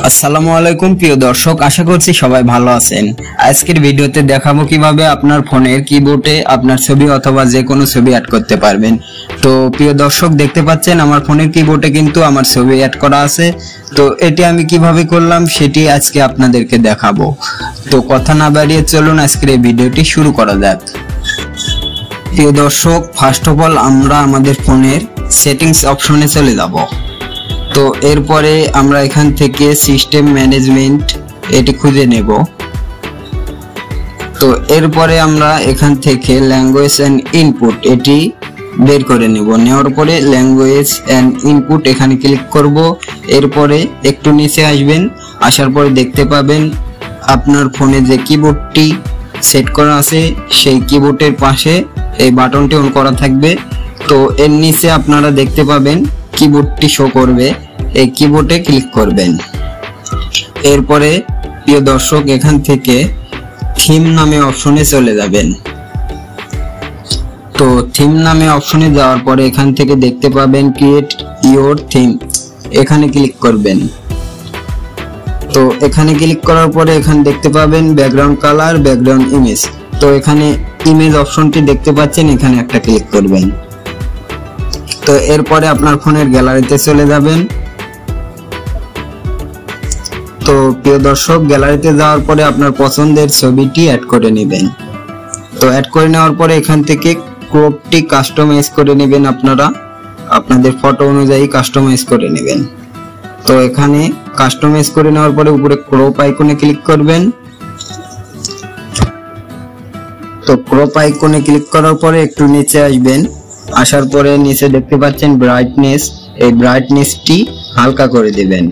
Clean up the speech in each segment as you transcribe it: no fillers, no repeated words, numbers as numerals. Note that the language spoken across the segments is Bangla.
আসসালামু আলাইকুম প্রিয় দর্শক, আশা করছি সবাই ভালো আছেন। আজকের ভিডিওতে দেখাবো কিভাবে আপনার ফোনের কিবোর্ডে আপনার ছবি অথবা যে কোনো ছবি অ্যাড করতে পারবেন। তো প্রিয় দর্শক, দেখতে পাচ্ছেন আমার ফোনের কিবোর্ডে কিন্তু আমার ছবি অ্যাড করা আছে। তো এটি আমি কিভাবে করলাম সেটি আজকে আপনাদেরকে দেখাবো। তো কথা না বাড়িয়ে চলুন আজকের এই ভিডিওটি শুরু করা যাক। প্রিয় দর্শক, ফার্স্ট অফ অল আমরা আমাদের ফোনের সেটিংস অপশনে চলে যাব। তো এরপরে আমরা এখান থেকে সিস্টেম ম্যানেজমেন্ট এটি খুঁজে নেব। তো এরপরে আমরা এখান থেকে ল্যাঙ্গুয়েজ এন্ড ইনপুট এটি বের করে নেব। নেওয়ার পরে ল্যাঙ্গুয়েজ এন্ড ইনপুট এখানে ক্লিক করব। এরপরে একটু নিচে আসবেন, আসার পরে দেখতে পাবেন আপনার ফোনে যে কিবোর্ডটি সেট করা আছে সেই কিবোর্ডের পাশে এই বাটনটি অন করা থাকবে। তো এর নিচে আপনারা দেখতে পাবেন কিবোর্ডটি শো করবে, এই কিবোর্ডে ক্লিক করবেন। এরপরে প্রিয় দর্শক, এখান থেকে থিম নামে অপশনে চলে যাবেন। তো থিম নামে অপশনে যাওয়ার পরে এখান থেকে দেখতে পাবেন ক্রিয়েট ইওর থিম, এখানে ক্লিক করবেন। তো এখানে ক্লিক করার পরে এখানে দেখতে পাবেন ব্যাকগ্রাউন্ড কালার, ব্যাকগ্রাউন্ড ইমেজ। তো এখানে ইমেজ অপশনটি দেখতে পাচ্ছেন, এখানে একটা ক্লিক করবেন। তো এরপরে আপনার ফোনের গ্যালারিতে চলে যাবেন। তো প্রিয় দর্শক, গ্যালারিতে যাওয়ার পরে আপনার পছন্দের ছবিটি অ্যাড করে নেবেন। তো অ্যাড করে নেওয়ার পরে এখান থেকে ক্রপটি কাস্টমাইজ করে নেবেন, আপনারা আপনাদের ফটো অনুযায়ী কাস্টমাইজ করে নেবেন। তো এখানে কাস্টমাইজ করে নেওয়ার পরে উপরে ক্রপ আইকনে ক্লিক করবেন। তো ক্রপ আইকনে ক্লিক করার পরে একটু নিচে আসবেন, আসার পরে নিচে দেখতে পাচ্ছেন ব্রাইটনেস, এই ব্রাইটনেসটি হালকা করে দিবেন।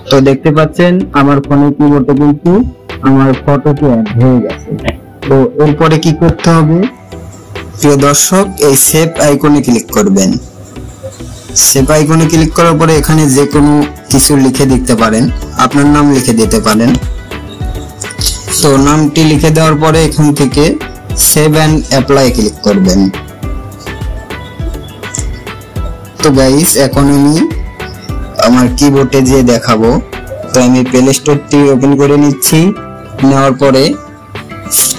তো দেখতে পাচ্ছেন আমার ফোনের কিবোর্ডে কিন্তু আমার ফটোটি অ্যাড হয়ে গেছে। তো এরপরে কি করতে হবে প্রিয় দর্শক, এই সেভ আইকনে ক্লিক করবেন। সেভ আইকনে ক্লিক করার পরে এখানে যে কোনো কিছু লিখে দিতে পারেন, আপনার নাম লিখে দিতে পারেন। তো নামটি লিখে দেওয়ার পরে এখান থেকে সেভ এন্ড অ্যাপ্লাই ক্লিক করবেন। তো গাইস, এখন আমি আমার কিবোর্ডে যে দেখাবো। তো আমি প্লে স্টোরটি ওপেন করে নিচ্ছি। নেওয়ার পরে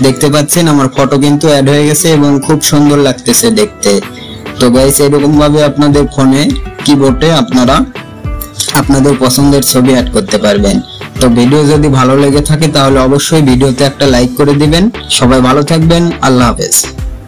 দেখতে পাচ্ছেন আমার ফটো কিন্তু অ্যাড হয়ে গেছে এবং খুব সুন্দর লাগতেছে দেখতে। তো গাইস, এরকম ভাবে আপনাদের ফোনে কিবোর্ডে আপনারা আপনাদের পছন্দের ছবি অ্যাড করতে পারবেন। তো ভিডিও যদি ভালো লেগে থাকে তাহলে অবশ্যই ভিডিওতে একটা লাইক করে দিবেন। সবাই ভালো থাকবেন, আল্লাহ হাফেজ।